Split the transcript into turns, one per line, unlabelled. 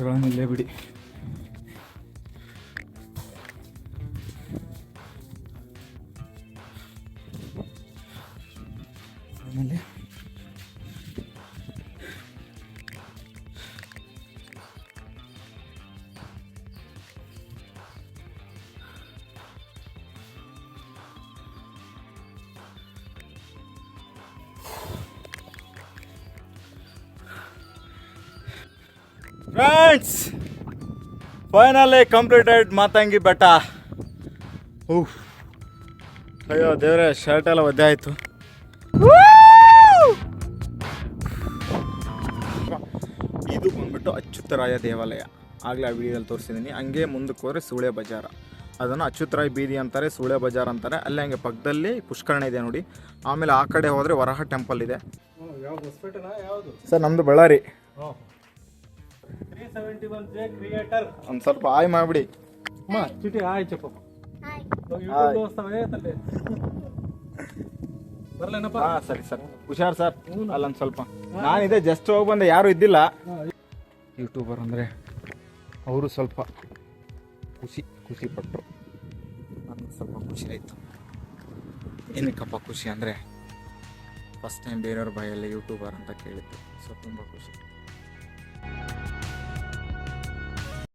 ಬಸ್ಸುಗಳನ್ನು ಇಲ್ಲೇ ಬಿಡಿ. ಆಮೇಲೆ ಫ್ರೆಂಡ್ಸ್, ಫೈನಲಿ ಕಂಪ್ಲೀಟೆಡ್ ಮಾತಂಗಿ ಬೆಟ್ಟ. ಅಯ್ಯೋ ದೇವ್ರೆ, ಶರ್ಟ್ ಎಲ್ಲ ಒದ್ದೆ ಆಯಿತು. ಇದು ಬಂದ್ಬಿಟ್ಟು ಅಚ್ಯುತರಾಯ ದೇವಾಲಯ. ಆಗಲೇ ಆ ವಿಡಿಯೋದಲ್ಲಿ ತೋರಿಸಿದ್ದೀನಿ. ಹಂಗೆ ಮುಂದಕ್ಕೆ ಹೋದರೆ ಸೂಳೆ ಬಜಾರ, ಅದನ್ನು ಅಚ್ಯುತರಾಯ ಬೀದಿ ಅಂತಾರೆ, ಸೂಳೆ ಬಜಾರ್ ಅಂತಾರೆ. ಅಲ್ಲೇ ಹಂಗೆ ಪಕ್ಕದಲ್ಲಿ ಪುಷ್ಕರಣ ಇದೆ ನೋಡಿ. ಆಮೇಲೆ ಆ ಕಡೆ ಹೋದರೆ ವರಹ ಟೆಂಪಲ್ ಇದೆ. ಸರ್ ನಮ್ಮದು ಬಳ್ಳಾರಿ.
371J ಕ್ರಿಯೇಟರ್
ಒಂದು ಸ್ವಲ್ಪ ಆಯ್ ಮಾಡಿಬಿಡಿ.
ಚುಟಿ ಹಾಯ್ ಚಪ್ಪ ಬರ್ಲೇನಪ್ಪ.
ಹಾಂ ಸರಿ ಸರ್, ಹುಷಾರ್ ಸರ್. ಅಲ್ಲೊಂದು ಸ್ವಲ್ಪ ನಾನಿದೆ ಜಸ್ಟ್ ಹೋಗಿ ಬಂದೆ, ಯಾರೂ ಇದ್ದಿಲ್ಲ. ಯೂಟ್ಯೂಬರ್ ಅಂದರೆ ಅವರು ಸ್ವಲ್ಪ ಖುಷಿ ಪಟ್ಟರು. ನನಗೆ ಸ್ವಲ್ಪ ಖುಷಿ ಆಯಿತು. ಏನಕ್ಕಪ್ಪ ಖುಷಿ ಅಂದರೆ, ಫಸ್ಟ್ ಟೈಮ್ ಬೇರೆಯವ್ರ ಬಾಯಲ್ಲಿ ಯೂಟ್ಯೂಬರ್ ಅಂತ ಕೇಳಿದ್ದು. ಸೊ ತುಂಬ ಖುಷಿ.